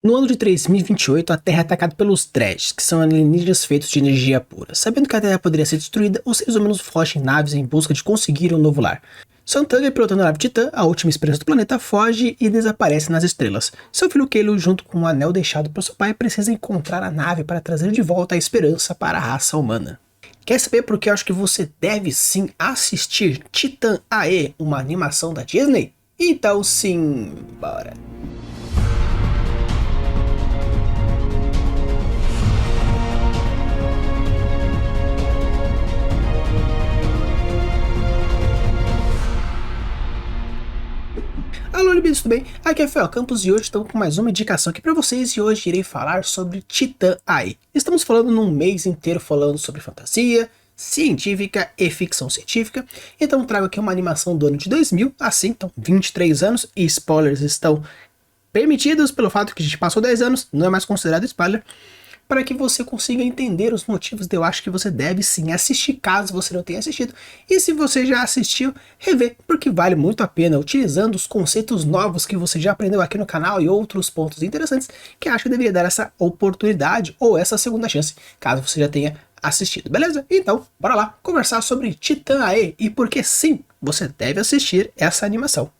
No ano de 3028, a Terra é atacada pelos Dredge, que são alienígenas feitos de energia pura. Sabendo que a Terra poderia ser destruída, os seres humanos fogem em naves em busca de conseguir um novo lar. Santander, pilotando a nave Titã, a última esperança do planeta, foge e desaparece nas estrelas. Seu filho Kalo, junto com o anel deixado por seu pai, precisa encontrar a nave para trazer de volta a esperança para a raça humana. Quer saber por que eu acho que você deve sim assistir Titã AE, uma animação da Disney? Então sim, bora! Alô, Libidos, tudo bem? Aqui é Fel Campos e hoje estou com mais uma indicação aqui para vocês e hoje irei falar sobre Titã AI. Estamos falando num mês inteiro falando sobre fantasia, científica e ficção científica, então trago aqui uma animação do ano de 2000, assim, então 23 anos e spoilers estão permitidos pelo fato que a gente passou 10 anos, não é mais considerado spoiler, para que você consiga entender os motivos de eu acho que você deve sim assistir caso você não tenha assistido. E se você já assistiu, rever, porque vale muito a pena utilizando os conceitos novos que você já aprendeu aqui no canal e outros pontos interessantes que acho que deveria dar essa oportunidade ou essa segunda chance, caso você já tenha assistido, beleza? Então, bora lá conversar sobre Titã AE e por que sim, você deve assistir essa animação.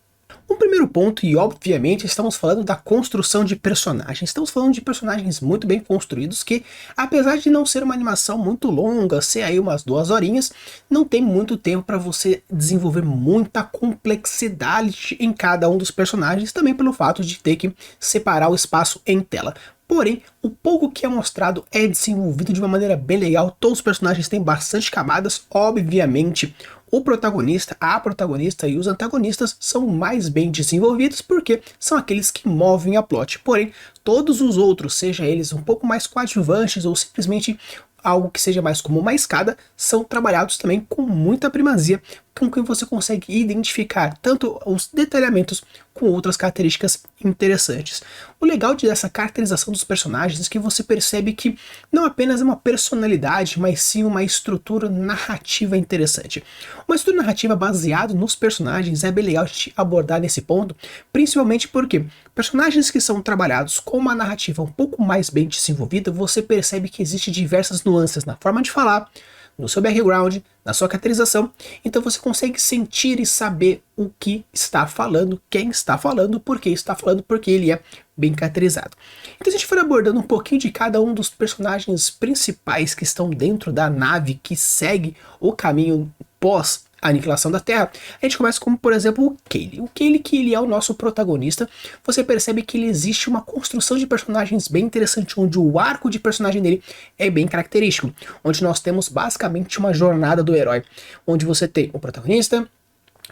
Um primeiro ponto, e obviamente estamos falando da construção de personagens. Estamos falando de personagens muito bem construídos que, apesar de não ser uma animação muito longa, ser aí umas 2 horinhas, não tem muito tempo para você desenvolver muita complexidade em cada um dos personagens, também pelo fato de ter que separar o espaço em tela. Porém, o pouco que é mostrado é desenvolvido de uma maneira bem legal, todos os personagens têm bastante camadas, obviamente o protagonista, a protagonista e os antagonistas são mais bem desenvolvidos porque são aqueles que movem a plot. Porém, todos os outros, seja eles um pouco mais coadjuvantes ou simplesmente algo que seja mais como uma escada, são trabalhados também com muita primazia, com que você consegue identificar tanto os detalhamentos com outras características interessantes. O legal dessa caracterização dos personagens é que você percebe que não apenas é uma personalidade, mas sim uma estrutura narrativa interessante. Uma estrutura narrativa baseada nos personagens é bem legal de abordar nesse ponto, principalmente porque personagens que são trabalhados com uma narrativa um pouco mais bem desenvolvida, você percebe que existe diversas nuances na forma de falar, no seu background, na sua caracterização, então você consegue sentir e saber o que está falando, quem está falando, por que está falando, porque ele é bem caracterizado. Então, se a gente for abordando um pouquinho de cada um dos personagens principais que estão dentro da nave que segue o caminho pós a aniquilação da Terra, a gente começa como, por exemplo, o Kaylee. O Kaylee, que ele é o nosso protagonista, você percebe que ele existe uma construção de personagens bem interessante, onde o arco de personagem dele é bem característico, onde nós temos basicamente uma jornada do herói, onde você tem o protagonista,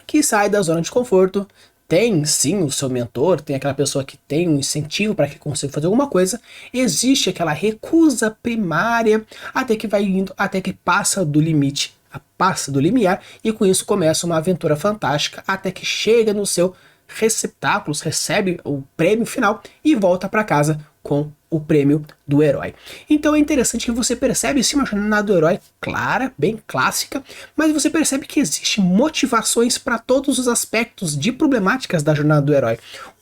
que sai da zona de conforto, tem sim o seu mentor, tem aquela pessoa que tem um incentivo para que consiga fazer alguma coisa, existe aquela recusa primária, até que vai indo, até que passa do limite, passa do limiar, e com isso começa uma aventura fantástica, até que chega no seu receptáculo, recebe o prêmio final e volta para casa com o prêmio do herói. Então é interessante que você percebe sim uma jornada do herói clara, bem clássica, mas você percebe que existem motivações para todos os aspectos de problemáticas da jornada do herói.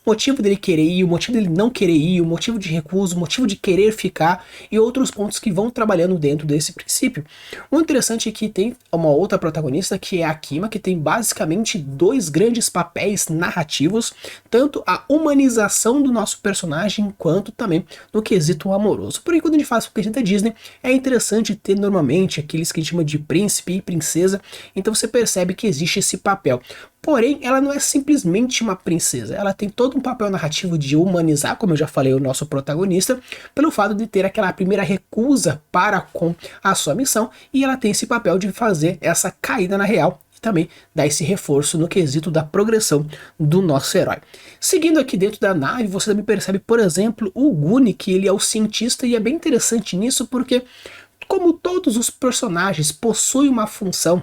O motivo dele querer ir, o motivo dele não querer ir, o motivo de recuso, o motivo de querer ficar e outros pontos que vão trabalhando dentro desse princípio. O interessante é que tem uma outra protagonista que é a Kima, que tem basicamente 2 grandes papéis narrativos, tanto a humanização do nosso personagem quanto também no quesito amoroso. Porém, quando a gente faz o quesito da Disney, é interessante ter normalmente aqueles que a gente chama de príncipe e princesa, então você percebe que existe esse papel. Porém, ela não é simplesmente uma princesa, ela tem todo um papel narrativo de humanizar, como eu já falei, o nosso protagonista, pelo fato de ter aquela primeira recusa para com a sua missão, e ela tem esse papel de fazer essa caída na real, e também dar esse reforço no quesito da progressão do nosso herói. Seguindo aqui dentro da nave, você também percebe, por exemplo, o Guni, que ele é o cientista, e é bem interessante nisso, porque como todos os personagens possuem uma função,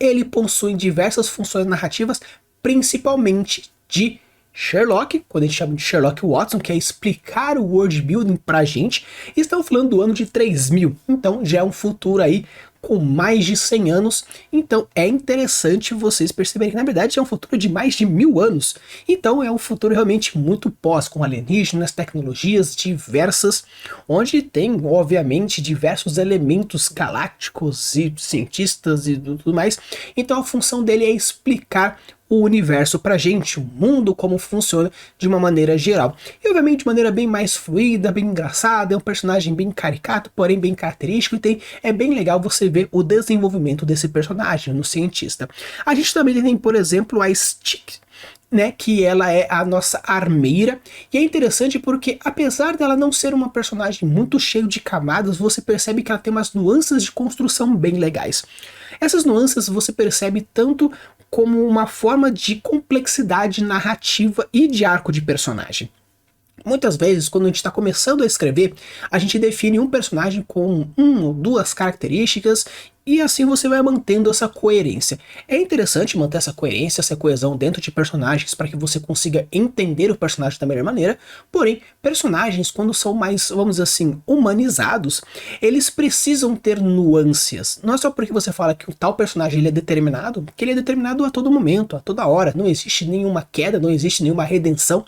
ele possui diversas funções narrativas, principalmente de Sherlock, quando a gente chama de Sherlock Watson, que é explicar o world building pra gente. Estamos falando do ano de 3000, então já é um futuro aí com mais de 100 anos, então é interessante vocês perceberem que na verdade é um futuro de mais de 1000 anos, então é um futuro realmente muito pós, com alienígenas, tecnologias diversas, onde tem obviamente diversos elementos galácticos e cientistas e tudo mais, então a função dele é explicar o universo pra gente, o mundo, como funciona de uma maneira geral. E obviamente de maneira bem mais fluida, bem engraçada, é um personagem bem caricato, porém bem característico, e é bem legal você ver o desenvolvimento desse personagem, no cientista. A gente também tem, por exemplo, a Stick, né, que ela é a nossa armeira, e é interessante porque apesar dela não ser uma personagem muito cheia de camadas, você percebe que ela tem umas nuances de construção bem legais. Essas nuances você percebe tanto como uma forma de complexidade narrativa e de arco de personagem. Muitas vezes, quando a gente está começando a escrever, a gente define um personagem com uma ou duas características e assim você vai mantendo essa coerência. É interessante manter essa coerência, essa coesão dentro de personagens para que você consiga entender o personagem da melhor maneira, porém, personagens quando são mais, vamos dizer assim, humanizados, eles precisam ter nuances. Não é só porque você fala que o tal personagem ele é determinado, que ele é determinado a todo momento, a toda hora, não existe nenhuma queda, não existe nenhuma redenção.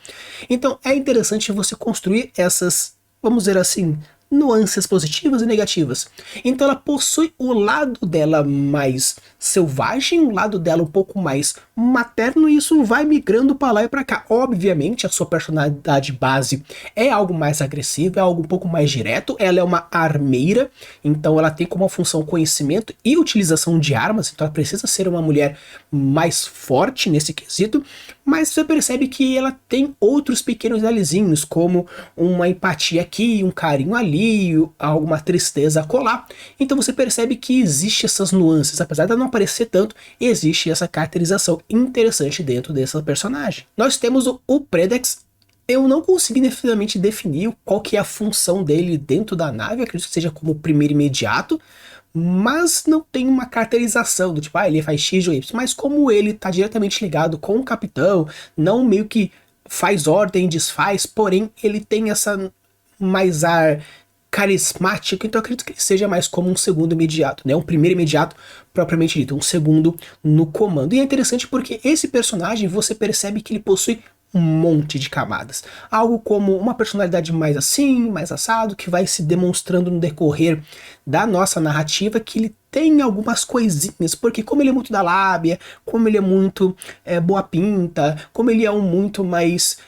Então é interessante você construir essas, vamos dizer assim, nuances positivas e negativas. Então ela possui o lado dela mais selvagem, o lado dela um pouco mais materno, e isso vai migrando para lá e para cá. Obviamente a sua personalidade base é algo mais agressivo, é algo um pouco mais direto, ela é uma armeira, então ela tem como função conhecimento e utilização de armas, então ela precisa ser uma mulher mais forte nesse quesito, mas você percebe que ela tem outros pequenos detalhezinhos, como uma empatia aqui, um carinho ali, alguma tristeza a colar. Então você percebe que existe essas nuances, apesar de não aparecer tanto, existe essa caracterização interessante dentro dessa personagem. Nós temos o Predex. Eu não consegui definitivamente definir qual que é a função dele dentro da nave, acredito que seja como primeiro imediato, mas não tem uma caracterização do tipo, ele faz X ou Y, mas como ele está diretamente ligado com o capitão, não meio que faz ordem, desfaz, porém ele tem essa mais ar carismático, então eu acredito que ele seja mais como um segundo imediato, né? Um primeiro imediato propriamente dito, um segundo no comando. E é interessante porque esse personagem você percebe que ele possui um monte de camadas. Algo como uma personalidade mais assim, mais assado, que vai se demonstrando no decorrer da nossa narrativa, que ele tem algumas coisinhas, porque como ele é muito da lábia, como ele é muito boa pinta, como ele é um muito mais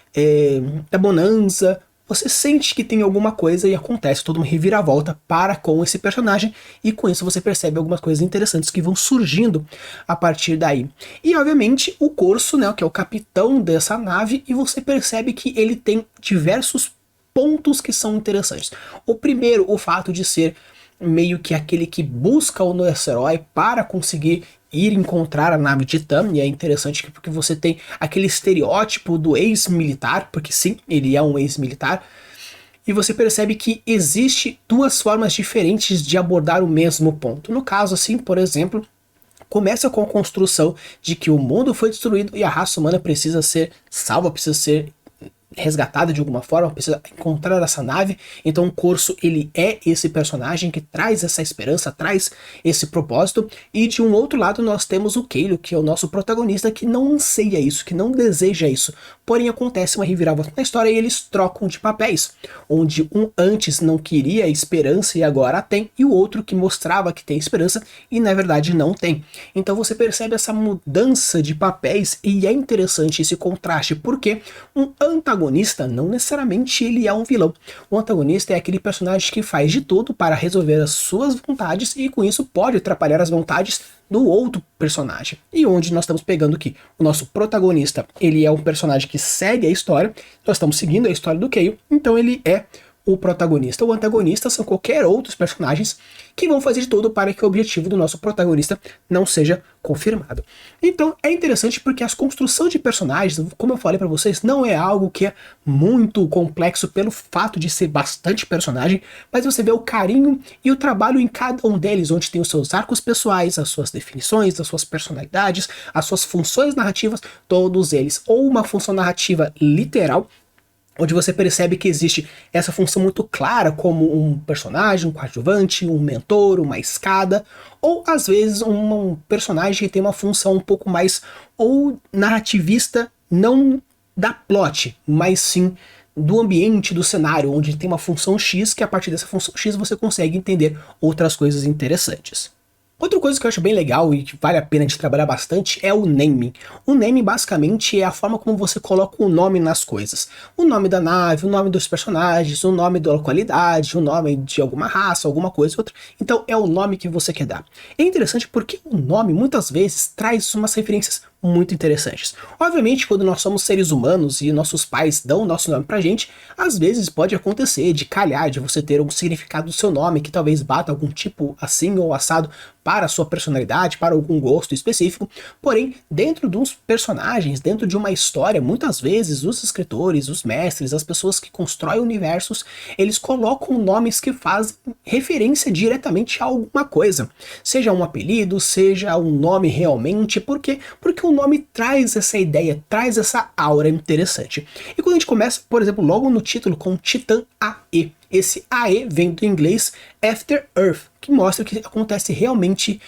da bonança, você sente que tem alguma coisa e acontece toda uma reviravolta para com esse personagem, e com isso você percebe algumas coisas interessantes que vão surgindo a partir daí. E obviamente o Corso, né, que é o capitão dessa nave, e você percebe que ele tem diversos pontos que são interessantes. O primeiro, o fato de ser meio que aquele que busca o nosso herói para conseguir ir encontrar a nave Titã, e é interessante porque você tem aquele estereótipo do ex-militar, porque sim, ele é um ex-militar, e você percebe que existe duas formas diferentes de abordar o mesmo ponto. No caso, assim, por exemplo, começa com a construção de que o mundo foi destruído e a raça humana precisa ser salva, precisa ser resgatada de alguma forma, precisa encontrar essa nave. Então o Corso, ele é esse personagem que traz essa esperança, traz esse propósito. E de um outro lado nós temos o Keilo, que é o nosso protagonista, que não anseia isso, que não deseja isso. Porém acontece uma reviravolta na história e eles trocam de papéis, onde um antes não queria esperança e agora tem, e o outro que mostrava que tem esperança e na verdade não tem. Então você percebe essa mudança de papéis, e é interessante esse contraste, porque um antagonista não necessariamente ele é um vilão. O antagonista é aquele personagem que faz de tudo para resolver as suas vontades e com isso pode atrapalhar as vontades do outro personagem. E onde nós estamos pegando aqui o nosso protagonista, ele é um personagem que segue a história, nós estamos seguindo a história do Keio, então ele é o protagonista. O antagonista são qualquer outros personagens que vão fazer de tudo para que o objetivo do nosso protagonista não seja confirmado. Então é interessante porque a construção de personagens, como eu falei para vocês, não é algo que é muito complexo pelo fato de ser bastante personagem, mas você vê o carinho e o trabalho em cada um deles, onde tem os seus arcos pessoais, as suas definições, as suas personalidades, as suas funções narrativas, todos eles, ou uma função narrativa literal, onde você percebe que existe essa função muito clara como um personagem, um coadjuvante, um mentor, uma escada, ou às vezes um personagem que tem uma função um pouco mais ou narrativista, não da plot, mas sim do ambiente, do cenário, onde tem uma função X, que a partir dessa função X você consegue entender outras coisas interessantes. Outra coisa que eu acho bem legal e que vale a pena de trabalhar bastante é o naming. O naming basicamente é a forma como você coloca o nome nas coisas. O nome da nave, o nome dos personagens, o nome da localidade, o nome de alguma raça, alguma coisa ou outra. Então é o nome que você quer dar. É interessante porque o nome muitas vezes traz umas referências muito interessantes. Obviamente, quando nós somos seres humanos e nossos pais dão o nosso nome pra gente, às vezes pode acontecer de calhar, de você ter um significado do seu nome que talvez bata algum tipo assim ou assado para a sua personalidade, para algum gosto específico. Porém, dentro dos personagens, dentro de uma história, muitas vezes os escritores, os mestres, as pessoas que constroem universos, eles colocam nomes que fazem referência diretamente a alguma coisa. Seja um apelido, seja um nome realmente, por quê? Porque o nome traz essa ideia, traz essa aura interessante. E quando a gente começa, por exemplo, logo no título com Titã AE. Esse AE vem do inglês After Earth, que mostra que acontece realmente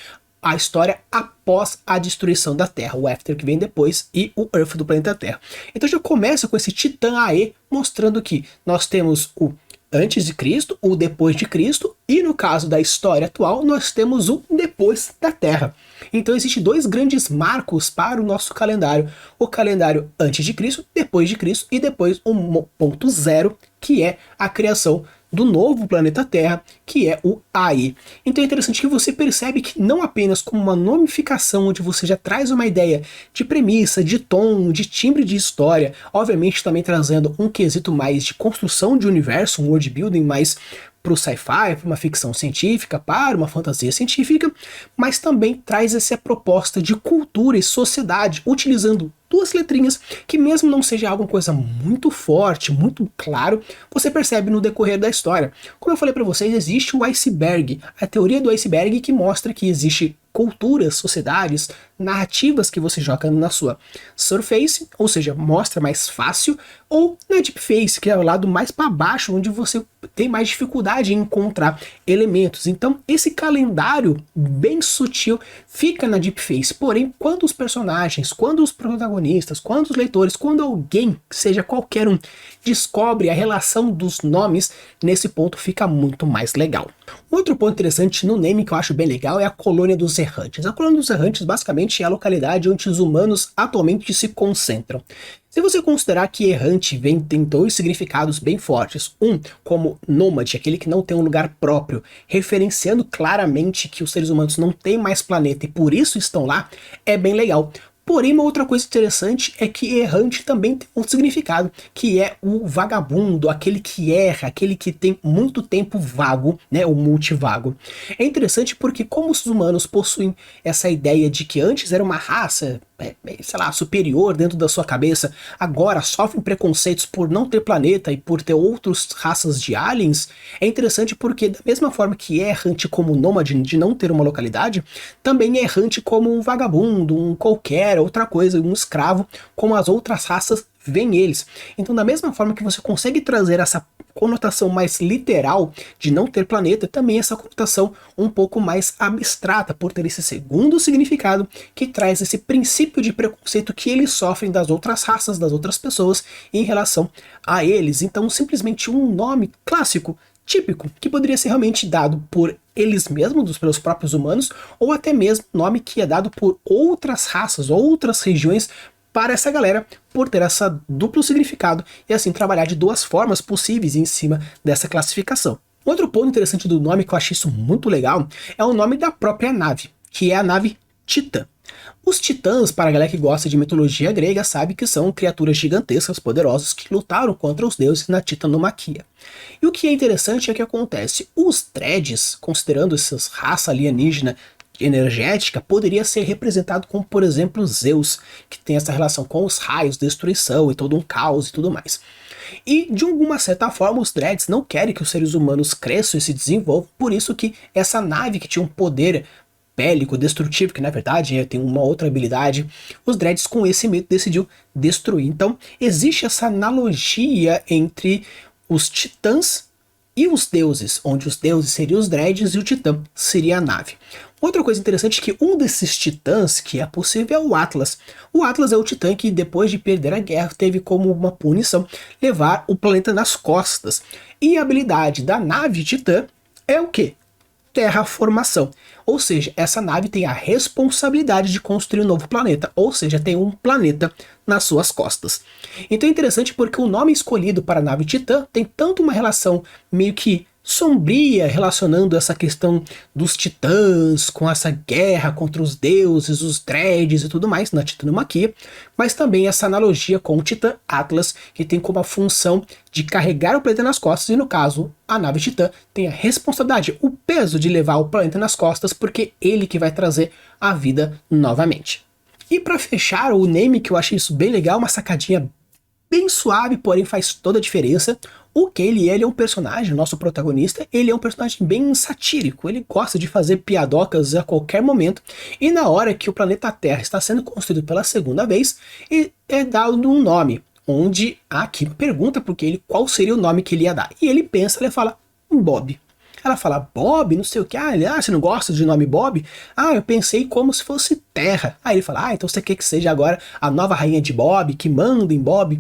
a história após a destruição da Terra, o After que vem depois e o Earth do planeta Terra. Então já começa com esse Titã AE mostrando que nós temos o antes de Cristo, o depois de Cristo, e no caso da história atual, nós temos o depois da Terra. Então existem dois grandes marcos para o nosso calendário: o calendário antes de Cristo, depois de Cristo, e depois o ponto zero, que é a criação do novo planeta Terra, que é o AI. Então é interessante que você percebe que não apenas como uma nomificação, onde você já traz uma ideia de premissa, de tom, de timbre de história, obviamente também trazendo um quesito mais de construção de universo, um world building mais para o sci-fi, para uma ficção científica, para uma fantasia científica, mas também traz essa proposta de cultura e sociedade, utilizando duas letrinhas que, mesmo não seja alguma coisa muito forte, muito claro, você percebe no decorrer da história. Como eu falei para vocês, existe o iceberg, a teoria do iceberg, que mostra que existe culturas, sociedades, narrativas que você joga na sua surface, ou seja, mostra mais fácil, ou na deepface, que é o lado mais para baixo, onde você tem mais dificuldade em encontrar elementos. Então esse calendário bem sutil fica na deepface, porém quando os personagens, quando os protagonistas, quando os leitores, quando alguém, seja qualquer um, descobre a relação dos nomes, nesse ponto fica muito mais legal. Outro ponto interessante no name que eu acho bem legal é a Colônia dos Errantes. A Colônia dos Errantes basicamente é a localidade onde os humanos atualmente se concentram. Se você considerar que errante tem dois significados bem fortes, um como nômade, aquele que não tem um lugar próprio, referenciando claramente que os seres humanos não têm mais planeta e por isso estão lá, é bem legal. Porém, uma outra coisa interessante é que errante também tem um significado, que é o vagabundo, aquele que erra, aquele que tem muito tempo vago, né, o multivago. É interessante porque como os humanos possuem essa ideia de que antes era uma raça, sei lá, superior dentro da sua cabeça, agora sofrem preconceitos por não ter planeta e por ter outras raças de aliens, é interessante porque da mesma forma que é errante como nômade de não ter uma localidade, também é errante como um vagabundo, um qualquer outra coisa, um escravo, como as outras raças veem eles. Então da mesma forma que você consegue trazer essa conotação mais literal de não ter planeta, também essa conotação um pouco mais abstrata, por ter esse segundo significado que traz esse princípio de preconceito que eles sofrem das outras raças, das outras pessoas em relação a eles. Então simplesmente um nome clássico, típico, que poderia ser realmente dado por eles mesmos, pelos próprios humanos, ou até mesmo nome que é dado por outras raças, outras regiões, para essa galera, por ter essa duplo significado e assim trabalhar de duas formas possíveis em cima dessa classificação. Outro ponto interessante do nome, que eu achei isso muito legal, é o nome da própria nave, que é a nave Titã. Os titãs, para a galera que gosta de mitologia grega, sabe que são criaturas gigantescas, poderosas, que lutaram contra os deuses na titanomaquia. E o que é interessante é que acontece, os dreads, considerando essas raça alienígena energética, poderia ser representado como, por exemplo, Zeus, que tem essa relação com os raios, destruição e todo um caos e tudo mais. E de alguma certa forma os dreads não querem que os seres humanos cresçam e se desenvolvam, por isso que essa nave que tinha um poder bélico, destrutivo, que na verdade tem uma outra habilidade, os Dreads com esse medo decidiu destruir. Então existe essa analogia entre os titãs e os deuses, onde os deuses seriam os Dreads e o titã seria a nave. Outra coisa interessante é que um desses titãs que é possível é o Atlas. O Atlas é o titã que, depois de perder a guerra, teve como uma punição levar o planeta nas costas. E a habilidade da nave titã é o quê? Terraformação. Ou seja, essa nave tem a responsabilidade de construir um novo planeta, ou seja, tem um planeta nas suas costas. Então é interessante porque o nome escolhido para a nave Titã tem tanto uma relação meio que sombria, relacionando essa questão dos titãs com essa guerra contra os deuses, os Dreads e tudo mais na titanomaquia, mas também essa analogia com o titã Atlas, que tem como a função de carregar o planeta nas costas, e no caso, a nave Titã tem a responsabilidade, o peso de levar o planeta nas costas, porque ele que vai trazer a vida novamente. E para fechar o name, que eu achei isso bem legal, uma sacadinha bem suave, porém faz toda a diferença. O Kaylee, ele é um personagem, nosso protagonista, ele é um personagem bem satírico, ele gosta de fazer piadocas a qualquer momento, e na hora que o planeta Terra está sendo construído pela segunda vez, é dado um nome, onde a Kira pergunta pro Kaylee qual seria o nome que ele ia dar, e ele pensa, ele fala, Bob. Ela fala, Bob, não sei o que, você não gosta de nome Bob? Eu pensei como se fosse Terra. Aí ele fala, então você quer que seja agora a nova rainha de Bob, que manda em Bob?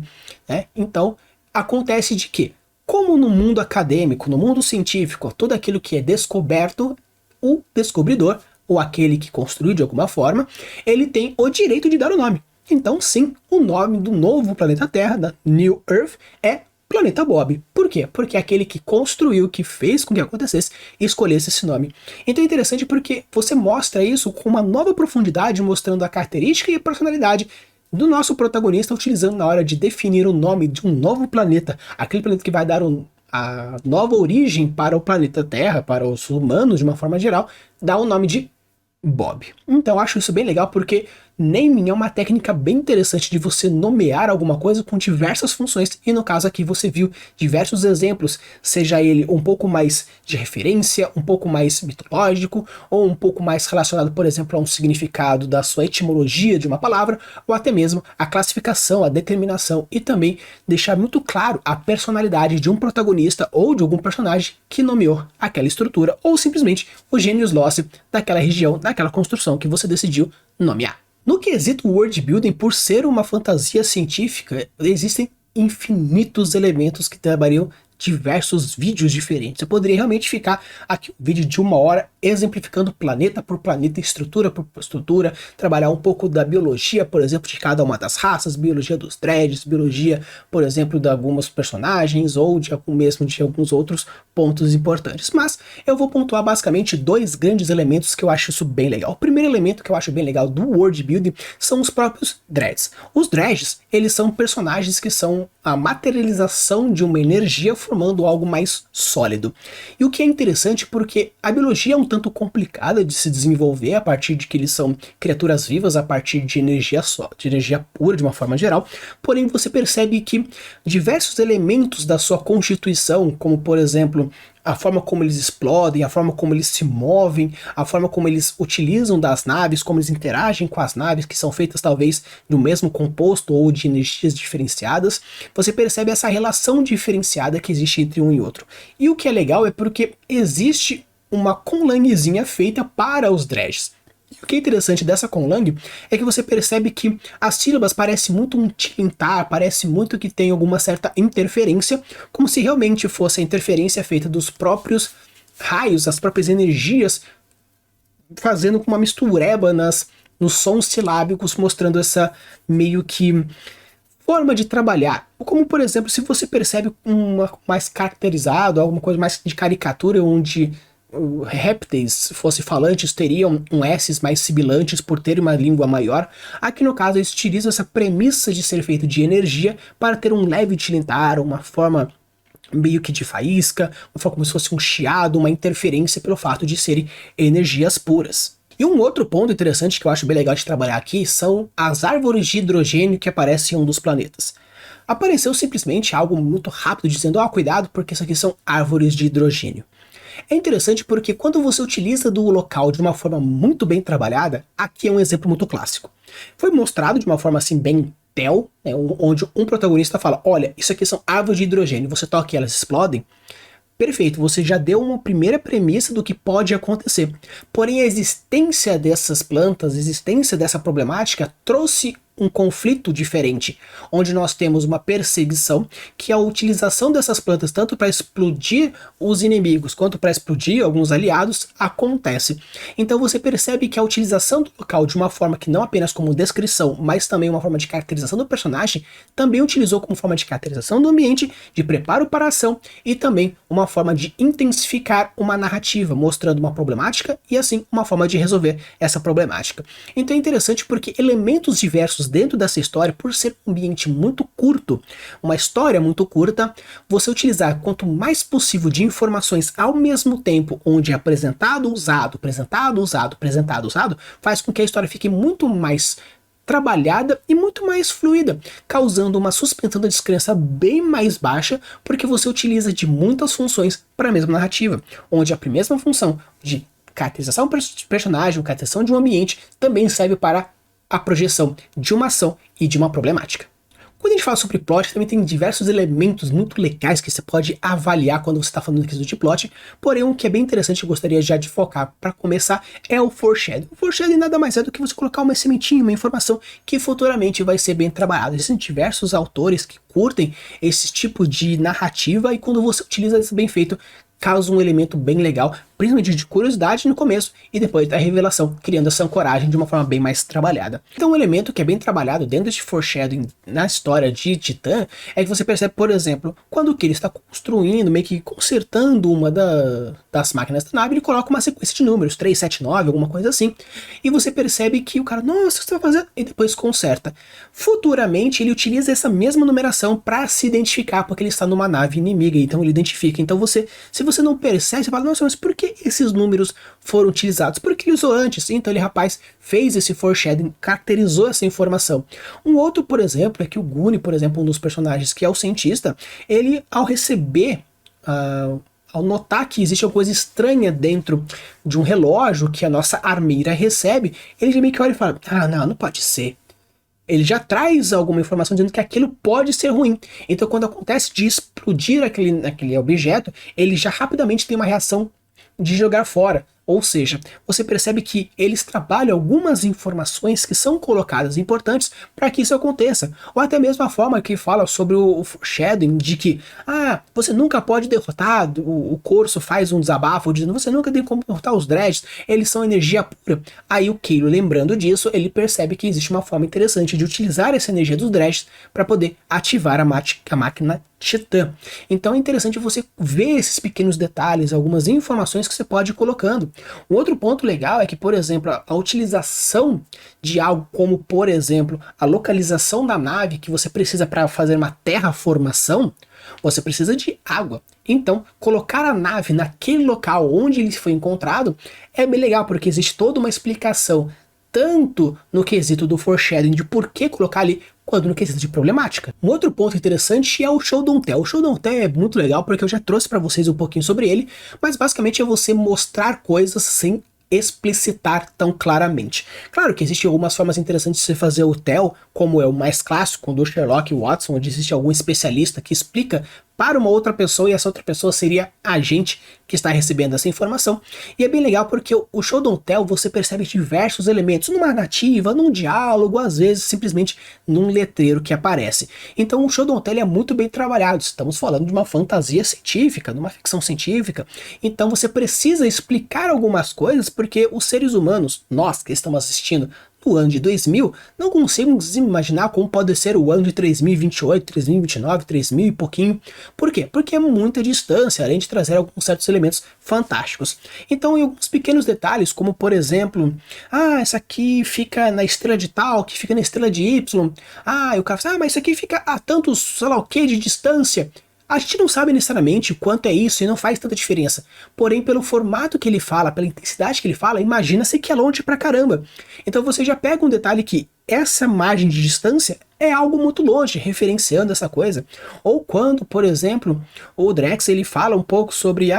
Então, acontece de que, como no mundo acadêmico, no mundo científico, tudo aquilo que é descoberto, o descobridor, ou aquele que construiu de alguma forma, ele tem o direito de dar o nome. Então sim, o nome do novo planeta Terra, da New Earth, é Planeta Bob. Por quê? Porque é aquele que construiu, que fez com que acontecesse, escolhesse esse nome. Então é interessante porque você mostra isso com uma nova profundidade, mostrando a característica e a personalidade do nosso protagonista, utilizando na hora de definir o nome de um novo planeta, aquele planeta que vai dar a nova origem para o planeta Terra, para os humanos de uma forma geral, dá o nome de Bob. Então eu acho isso bem legal porque naming é uma técnica bem interessante de você nomear alguma coisa com diversas funções, e no caso aqui você viu diversos exemplos, seja ele um pouco mais de referência, um pouco mais mitológico, ou um pouco mais relacionado, por exemplo, a um significado da sua etimologia de uma palavra, ou até mesmo a classificação, a determinação, e também deixar muito claro a personalidade de um protagonista ou de algum personagem que nomeou aquela estrutura, ou simplesmente o gênios loci daquela região, daquela construção que você decidiu nomear. No quesito world building, por ser uma fantasia científica, existem infinitos elementos que trabalhariam diversos vídeos diferentes. Eu poderia realmente ficar aqui um vídeo de 1 hora exemplificando planeta por planeta, estrutura por estrutura, trabalhar um pouco da biologia, por exemplo, de cada uma das raças, biologia dos Dreads, biologia, por exemplo, de alguns personagens ou de alguns outros pontos importantes. Mas eu vou pontuar basicamente 2 grandes elementos que eu acho isso bem legal. O primeiro elemento que eu acho bem legal do world building são os próprios Dreads. Os Dreads, eles são personagens que são a materialização de uma energia formando algo mais sólido. E o que é interessante porque a biologia é um tanto complicada de se desenvolver a partir de que eles são criaturas vivas a partir de energia de energia pura de uma forma geral, porém você percebe que diversos elementos da sua constituição, como por exemplo a forma como eles explodem, a forma como eles se movem, a forma como eles utilizam das naves, como eles interagem com as naves, que são feitas talvez do mesmo composto ou de energias diferenciadas, você percebe essa relação diferenciada que existe entre um e outro. E o que é legal é porque existe uma conlangzinha feita para os Dreads. O que é interessante dessa conlang é que você percebe que as sílabas parecem muito um tilintar, parece muito que tem alguma certa interferência, como se realmente fosse a interferência feita dos próprios raios, as próprias energias, fazendo com uma mistureba nos sons silábicos, mostrando essa meio que forma de trabalhar. Como, por exemplo, se você percebe uma mais caracterizado, alguma coisa mais de caricatura, onde répteis, fosse falantes, teriam S mais sibilantes por ter uma língua maior. Aqui no caso eles utilizam essa premissa de ser feito de energia para ter um leve tilintar, uma forma meio que de faísca, uma forma como se fosse um chiado, uma interferência pelo fato de serem energias puras. E um outro ponto interessante que eu acho bem legal de trabalhar aqui são as árvores de hidrogênio que aparecem em um dos planetas. Apareceu simplesmente algo muito rápido dizendo, cuidado porque isso aqui são árvores de hidrogênio. É interessante porque quando você utiliza do local de uma forma muito bem trabalhada, aqui é um exemplo muito clássico. Foi mostrado de uma forma assim bem tel, né, onde um protagonista fala, olha, isso aqui são árvores de hidrogênio, você toca e elas explodem. Perfeito, você já deu uma primeira premissa do que pode acontecer. Porém, a existência dessas plantas, a existência dessa problemática trouxe um conflito diferente, onde nós temos uma perseguição que a utilização dessas plantas tanto para explodir os inimigos quanto para explodir alguns aliados acontece. Então você percebe que a utilização do local de uma forma que não apenas como descrição, mas também uma forma de caracterização do personagem, também utilizou como forma de caracterização do ambiente, de preparo para a ação e também uma forma de intensificar uma narrativa, mostrando uma problemática e assim uma forma de resolver essa problemática. Então é interessante porque elementos diversos dentro dessa história, por ser um ambiente muito curto, uma história muito curta, você utilizar quanto mais possível de informações ao mesmo tempo, onde é apresentado, usado, apresentado, usado, apresentado, usado, faz com que a história fique muito mais trabalhada e muito mais fluida, causando uma suspensão da descrença bem mais baixa, porque você utiliza de muitas funções para a mesma narrativa, onde a mesma função de caracterização de personagem, caracterização de um ambiente, também serve para a projeção de uma ação e de uma problemática. Quando a gente fala sobre plot, também tem diversos elementos muito legais que você pode avaliar quando você está falando aqui de plot, porém um que é bem interessante que eu gostaria já de focar para começar é o foreshadowing. O foreshadowing nada mais é do que você colocar uma sementinha, uma informação que futuramente vai ser bem trabalhada. Existem diversos autores que curtem esse tipo de narrativa e quando você utiliza isso bem feito, causa um elemento bem legal, principalmente de curiosidade no começo e depois da revelação, criando essa ancoragem de uma forma bem mais trabalhada. Então um elemento que é bem trabalhado dentro de foreshadowing na história de Titã é que você percebe, por exemplo, quando o Kira está construindo, meio que consertando uma das máquinas da nave, ele coloca uma sequência de números, 379, alguma coisa assim, e você percebe que o cara, nossa, o que você vai fazer? E depois conserta. Futuramente ele utiliza essa mesma numeração para se identificar, porque ele está numa nave inimiga, então ele identifica. Então você, se você não percebe, você fala, nossa, mas por que esses números foram utilizados? Porque ele usou antes. Então ele, rapaz, fez esse foreshadowing, caracterizou essa informação. Um outro, por exemplo, é que o Guni, por exemplo, um dos personagens que é o cientista, ele, ao receber, ao notar que existe alguma coisa estranha dentro de um relógio que a nossa armeira recebe, ele já meio que olha e fala, ah, não pode ser. Ele já traz alguma informação dizendo que aquilo pode ser ruim. Então quando acontece de explodir aquele objeto, ele já rapidamente tem uma reação de jogar fora. Ou seja, você percebe que eles trabalham algumas informações que são colocadas importantes para que isso aconteça. Ou até mesmo a forma que fala sobre o foreshadowing, de que você nunca pode derrotar, o Corso faz um desabafo dizendo você nunca tem como derrotar os Dredges, eles são energia pura. Aí o Kilo, lembrando disso, ele percebe que existe uma forma interessante de utilizar essa energia dos Dredges para poder ativar a máquina Titã. Então é interessante você ver esses pequenos detalhes, algumas informações que você pode ir colocando. Um outro ponto legal é que, por exemplo, a utilização de algo como, por exemplo, a localização da nave que você precisa para fazer uma terraformação, você precisa de água. Então, colocar a nave naquele local onde ele foi encontrado é bem legal, porque existe toda uma explicação, tanto no quesito do foreshadowing de por que colocar ali, quanto no quesito de problemática. Um outro ponto interessante é o Show Don't Tell. O Show Don't Tell é muito legal porque eu já trouxe para vocês um pouquinho sobre ele, mas basicamente é você mostrar coisas sem explicitar tão claramente. Claro que existem algumas formas interessantes de você fazer o tell, como é o mais clássico do Sherlock Watson, onde existe algum especialista que explica para uma outra pessoa e essa outra pessoa seria a agente que está recebendo essa informação. E é bem legal porque o Show Don't Tell você percebe diversos elementos numa narrativa, num diálogo, às vezes simplesmente num letreiro que aparece. Então o Show Don't Tell é muito bem trabalhado. Estamos falando de uma fantasia científica, de uma ficção científica. Então você precisa explicar algumas coisas porque os seres humanos, nós que estamos assistindo no ano de 2000, não conseguimos imaginar como pode ser o ano de 3028, 3029, 3000 e pouquinho. Por quê? Porque é muita distância, além de trazer alguns certos elementos fantásticos. Então, em alguns pequenos detalhes, como por exemplo, essa aqui fica na estrela de tal, que fica na estrela de Y. E o cara fala, mas isso aqui fica a tantos, sei lá o que, de distância. A gente não sabe necessariamente quanto é isso e não faz tanta diferença. Porém, pelo formato que ele fala, pela intensidade que ele fala, imagina-se que é longe pra caramba. Então você já pega um detalhe que essa margem de distância é algo muito longe, referenciando essa coisa. Ou quando, por exemplo, o Drex ele fala um pouco sobre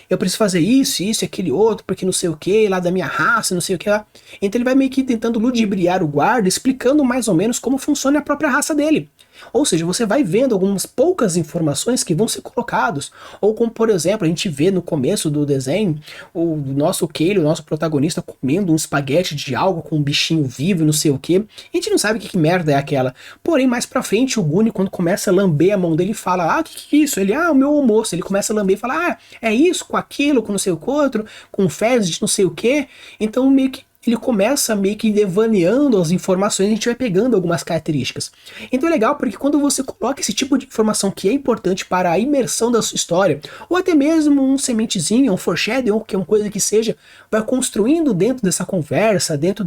eu preciso fazer isso, isso e aquele outro, porque não sei o que, lá da minha raça, não sei o que lá. Então ele vai meio que tentando ludibriar o guarda, explicando mais ou menos como funciona a própria raça dele. Ou seja, você vai vendo algumas poucas informações que vão ser colocados. Ou como, por exemplo, a gente vê no começo do desenho o nosso Kaylee, o nosso protagonista, comendo um espaguete de algo com um bichinho vivo e não sei o que. A gente não sabe que merda é aquela. Porém, mais pra frente, o Guni, quando começa a lamber a mão dele, fala, o que é isso? Ele, o meu almoço. Ele começa a lamber e fala, é isso, com aquilo, com não sei o que outro, com fezes de não sei o que. Então, meio que ele começa meio que devaneando as informações, a gente vai pegando algumas características. Então é legal porque quando você coloca esse tipo de informação que é importante para a imersão da sua história, ou até mesmo um sementezinho, um foreshadowing, ou que é uma coisa que seja, vai construindo dentro dessa conversa, dentro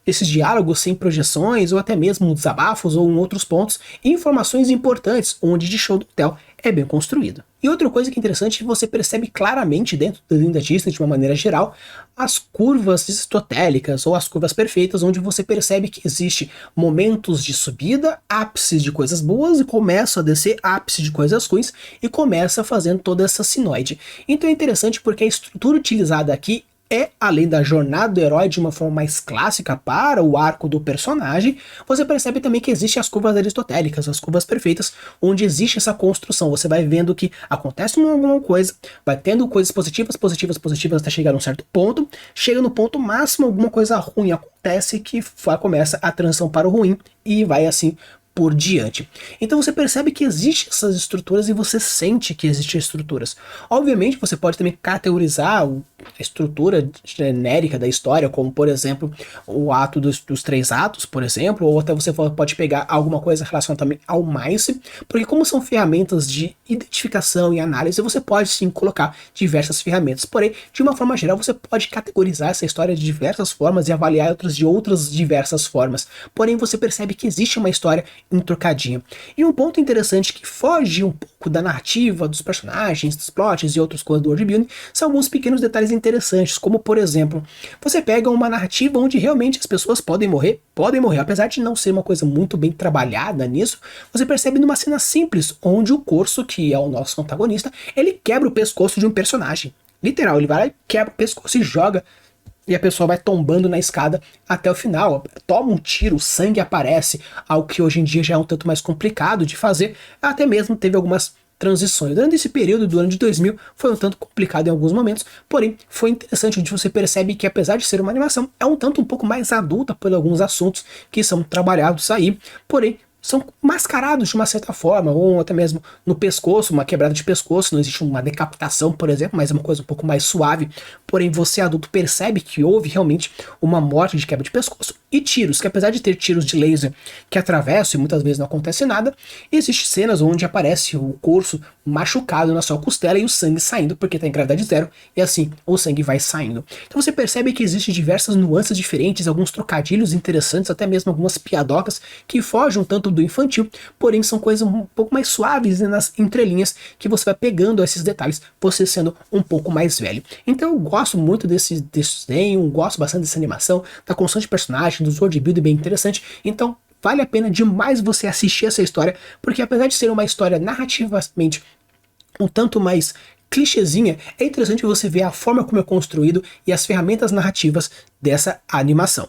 esses diálogos sem projeções, ou até mesmo desabafos ou em outros pontos, informações importantes, onde de show do hotel é bem construído. E outra coisa que é interessante é que você percebe claramente dentro do desenho da Disney, de uma maneira geral, as curvas aristotélicas ou as curvas perfeitas, onde você percebe que existe momentos de subida, ápices de coisas boas, e começa a descer ápice de coisas ruins, e começa fazendo toda essa sinoide. Então é interessante porque a estrutura utilizada aqui é, além da jornada do herói de uma forma mais clássica para o arco do personagem, você percebe também que existem as curvas aristotélicas, as curvas perfeitas, onde existe essa construção. Você vai vendo que acontece alguma coisa, vai tendo coisas positivas, positivas, positivas até chegar a um certo ponto, chega no ponto máximo, alguma coisa ruim acontece que começa a transição para o ruim e vai assim por diante. Então você percebe que existem essas estruturas e você sente que existem estruturas. Obviamente você pode também categorizar a estrutura genérica da história, como por exemplo o ato dos 3 atos, por exemplo, ou até você pode pegar alguma coisa relacionada também ao Mice, porque como são ferramentas de identificação e análise, você pode sim colocar diversas ferramentas. Porém, de uma forma geral, você pode categorizar essa história de diversas formas e avaliar outras de outras diversas formas. Porém, você percebe que existe uma história entrocadinha. E um ponto interessante que foge um pouco da narrativa, dos personagens, dos plots e outras coisas do world building, são alguns pequenos detalhes interessantes, como por exemplo, você pega uma narrativa onde realmente as pessoas podem morrer, apesar de não ser uma coisa muito bem trabalhada nisso, você percebe numa cena simples, onde o Corso, que é o nosso antagonista, ele quebra o pescoço de um personagem. Literal, ele vai lá e quebra o pescoço e joga, e a pessoa vai tombando na escada até o final. Toma um tiro, o sangue aparece, algo que hoje em dia já é um tanto mais complicado de fazer, até mesmo teve algumas transições. Durante esse período do ano de 2000 foi um tanto complicado em alguns momentos, porém foi interessante, onde você percebe que apesar de ser uma animação, é um tanto um pouco mais adulta por alguns assuntos que são trabalhados aí, porém são mascarados de uma certa forma, ou até mesmo no pescoço, uma quebrada de pescoço, não existe uma decapitação, por exemplo, mas é uma coisa um pouco mais suave, porém você adulto percebe que houve realmente uma morte de quebra de pescoço, e tiros, que apesar de ter tiros de laser que atravessam e muitas vezes não acontece nada, existem cenas onde aparece o Corso machucado na sua costela e o sangue saindo porque está em gravidade zero, e assim o sangue vai saindo. Então você percebe que existem diversas nuances diferentes, alguns trocadilhos interessantes, até mesmo algumas piadocas que fogem um tanto do infantil, porém são coisas um pouco mais suaves nas entrelinhas que você vai pegando esses detalhes, você sendo um pouco mais velho. Então eu gosto muito desse desenho, gosto bastante dessa animação, da construção de personagem, do world building bem interessante, então vale a pena demais você assistir essa história, porque apesar de ser uma história narrativamente um tanto mais clichêzinha, é interessante você ver a forma como é construído e as ferramentas narrativas dessa animação.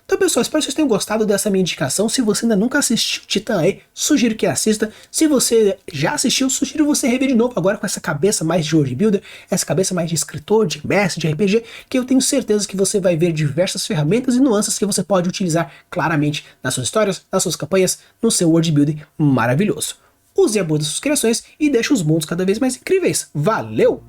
Então pessoal, espero que vocês tenham gostado dessa minha indicação. Se você ainda nunca assistiu Titã.E, sugiro que assista. Se você já assistiu, sugiro você rever de novo agora com essa cabeça mais de world builder, essa cabeça mais de escritor, de mestre, de RPG, que eu tenho certeza que você vai ver diversas ferramentas e nuances que você pode utilizar claramente nas suas histórias, nas suas campanhas, no seu world building maravilhoso. Use a boa das suas criações e deixe os mundos cada vez mais incríveis. Valeu!